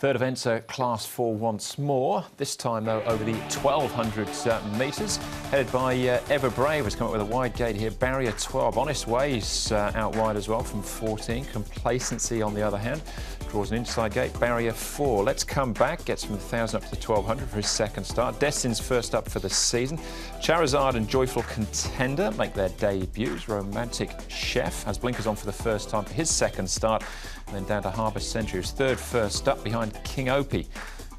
Third event, Class 4 once more. This time, though, over the 1,200 metres. Headed by Ever Brave, has come up with a wide gate here. Barrier 12. Honest Ways out wide as well from 14. Complacency, on the other hand, draws an inside gate. Barrier 4. Let's Come Back gets from 1,000 up to 1,200 for his second start. Destin's first up for the season. Charizard and Joyful Contender make their debuts. Romantic Chef has blinkers on for the first time for his second start. And then down to Harbour Century, who's third first up behind King Opie.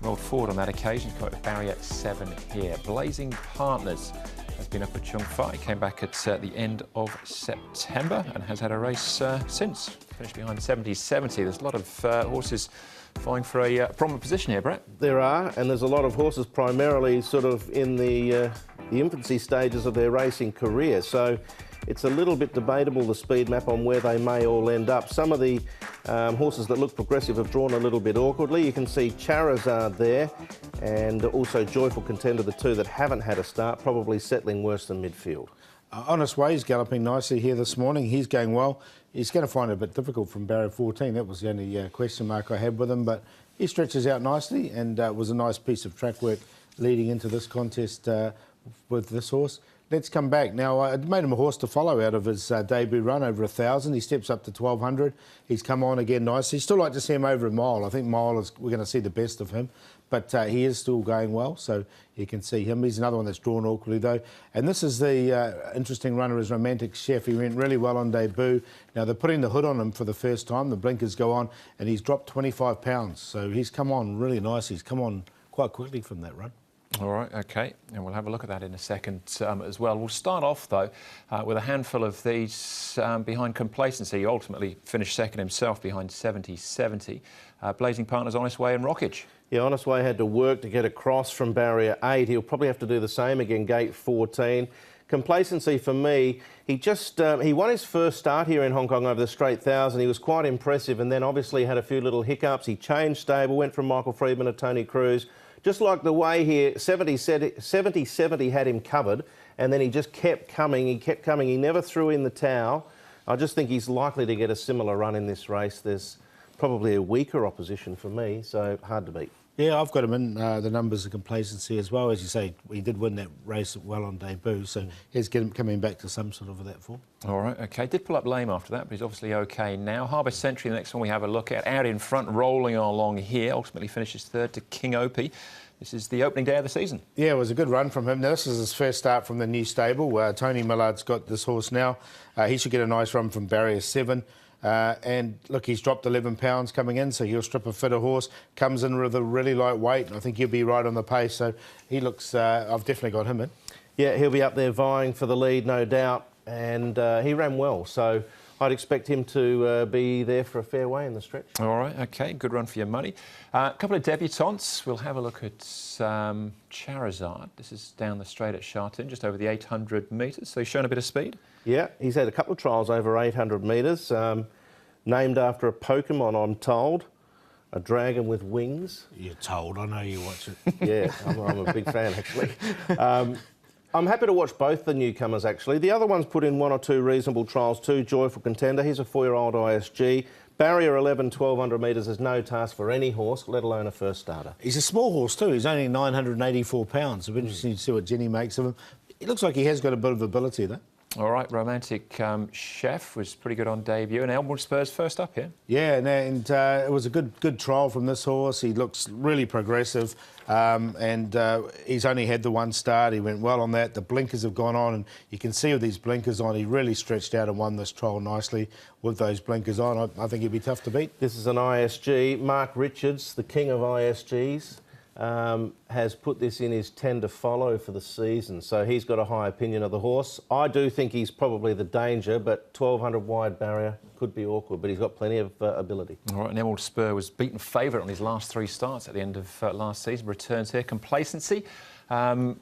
Rolled forward on that occasion, come up with Barrier 7 here. Blazing Partners has been up at Chung Fai, came back at the end of September and has had a race since. Finished behind 70-70. There's a lot of horses vying for a prominent position here, Brett. There are, and there's a lot of horses primarily sort of in the infancy stages of their racing career. So it's a little bit debatable, the speed map, on where they may all end up. Some of the horses that look progressive have drawn a little bit awkwardly. You can see Charizard there, and also Joyful Contender, the two that haven't had a start, probably settling worse than midfield. Honest Ways galloping nicely here this morning. He's going well. He's going to find it a bit difficult from barrier 14. That was the only question mark I had with him, but he stretches out nicely, and was a nice piece of track work leading into this contest with this horse. Let's Come Back. Now, I made him a horse to follow out of his debut run over 1,000. He steps up to 1,200. He's come on again nicely. Still like to see him over a mile. I think mile we're going to see the best of him, but he is still going well, so you can see him. He's another one that's drawn awkwardly, though. And this is the interesting runner, is Romantic Chef. He went really well on debut. Now, they're putting the hood on him for the first time. The blinkers go on, and he's dropped 25 pounds. So he's come on really nice. He's come on quite quickly from that run. All right, OK, and we'll have a look at that in a second as well. We'll start off, though, with a handful of these behind Complacency. He ultimately finished second himself behind 70-70. Blazing Partners, Honest Way and Rockage. Yeah, Honest Way had to work to get across from barrier 8. He'll probably have to do the same again, gate 14. Complacency, for me, he won his first start here in Hong Kong over the straight 1,000. He was quite impressive, and then obviously had a few little hiccups. He changed stable, went from Michael Freedman to Tony Cruz. Just like the way here, 70-70 had him covered, and then he just kept coming. He kept coming. He never threw in the towel. I just think he's likely to get a similar run in this race. There's probably a weaker opposition for me, so hard to beat. Yeah, I've got him in the numbers of Complacency as well. As you say, he did win that race well on debut, so he's coming back to some sort of that form. All right, OK. Did pull up lame after that, but he's obviously OK now. Harbour Century, the next one we have a look at. Out in front, rolling along here. Ultimately finishes third to King Opie. This is the opening day of the season. Yeah, it was a good run from him. Now, this is his first start from the new stable. Tony Millard's got this horse now. He should get a nice run from barrier 7. And look, he's dropped 11 pounds coming in, so he'll strip a fitter horse. Comes in with a really light weight, and I think he'll be right on the pace. So he looks, I've definitely got him in. Yeah, he'll be up there vying for the lead, no doubt. And he ran well, so I'd expect him to be there for a fair way in the stretch. All right, OK, good run for your money. A couple of debutantes. We'll have a look at Charizard. This is down the straight at Sha Tin, just over the 800 metres, so he's shown a bit of speed. Yeah, he's had a couple of trials over 800 metres, named after a Pokemon, I'm told, a dragon with wings. You're told, I know you watch it. Yeah, I'm a big fan, actually. I'm happy to watch both the newcomers, actually. The other one's put in one or two reasonable trials too. Joyful Contender, he's a 4-year-old ISG. Barrier 11, 1,200 metres is no task for any horse, let alone a first starter. He's a small horse too. He's only 984 pounds. It'll be interesting to see what Jenny makes of him. It looks like he has got a bit of ability, though. All right, Romantic Chef was pretty good on debut, and Elmwood Spurs first up here. Yeah, and it was a good trial from this horse. He looks really progressive, and he's only had the one start. He went well on that. The blinkers have gone on, and you can see with these blinkers on, he really stretched out and won this trial nicely with those blinkers on. I think he'd be tough to beat. This is an ISG. Mark Richards, the king of ISGs, has put this in his 10 to follow for the season, so he's got a high opinion of the horse. I do think he's probably the danger, but 1,200 wide barrier could be awkward, but he's got plenty of ability. All right, and Emerald Spur was beaten favourite on his last 3 starts at the end of last season. Returns here. Complacency,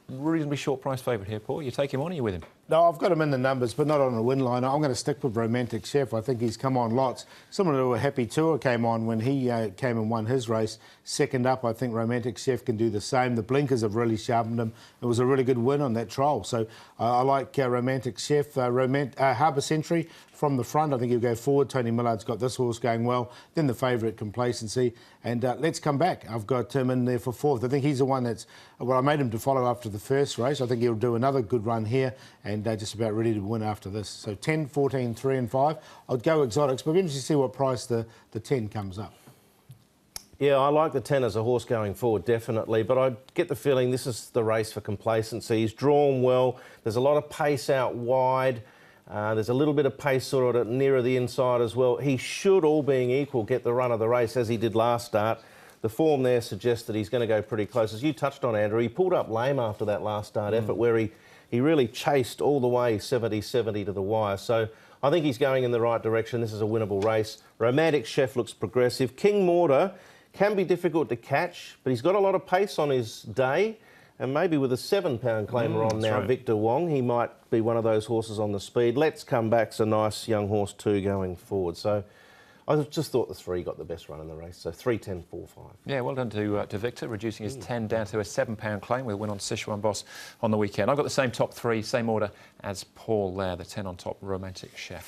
reasonably short price favourite here, Paul. You take him on, or are you with him? No, I've got him in the numbers, but not on a win line. I'm going to stick with Romantic Chef. I think he's come on lots. Similar to a Happy Tour came on when he came and won his race. Second up, I think Romantic Chef can do the same. The blinkers have really sharpened him. It was a really good win on that trial. So I like Romantic Chef. Harbour Century from the front, I think he'll go forward. Tony Millard's got this horse going well. Then the favourite, Complacency. And Let's Come Back. I've got him in there for fourth. I think he's the one that's... Well, I made him to follow after the first race. I think he'll do another good run here and just about ready to win after this. So 10, 14, 3 and 5. I'd go exotics, but eventually see what price the 10 comes up. Yeah, I like the 10 as a horse going forward, definitely, but I get the feeling this is the race for Complacency. He's drawn well. There's a lot of pace out wide. There's a little bit of pace sort of nearer the inside as well. He should, all being equal, get the run of the race as he did last start. The form there suggests that he's going to go pretty close. As you touched on, Andrew, he pulled up lame after that last start effort where he really chased all the way 70-70 to the wire. So I think he's going in the right direction. This is a winnable race. Romantic Chef looks progressive. King Mortar can be difficult to catch, but he's got a lot of pace on his day. And maybe with a 7-pound claimer on now, right. Victor Wong, he might be one of those horses on the speed. Let's Come Back's a nice young horse too going forward. So I just thought the 3 got the best run in the race. So 3, 10, 4, 5. Yeah, well done to Victor, reducing his 10 down to a 7-pound claim with a win on Sichuan Boss on the weekend. I've got the same top 3, same order as Paul there, the 10 on top, Romantic Chef.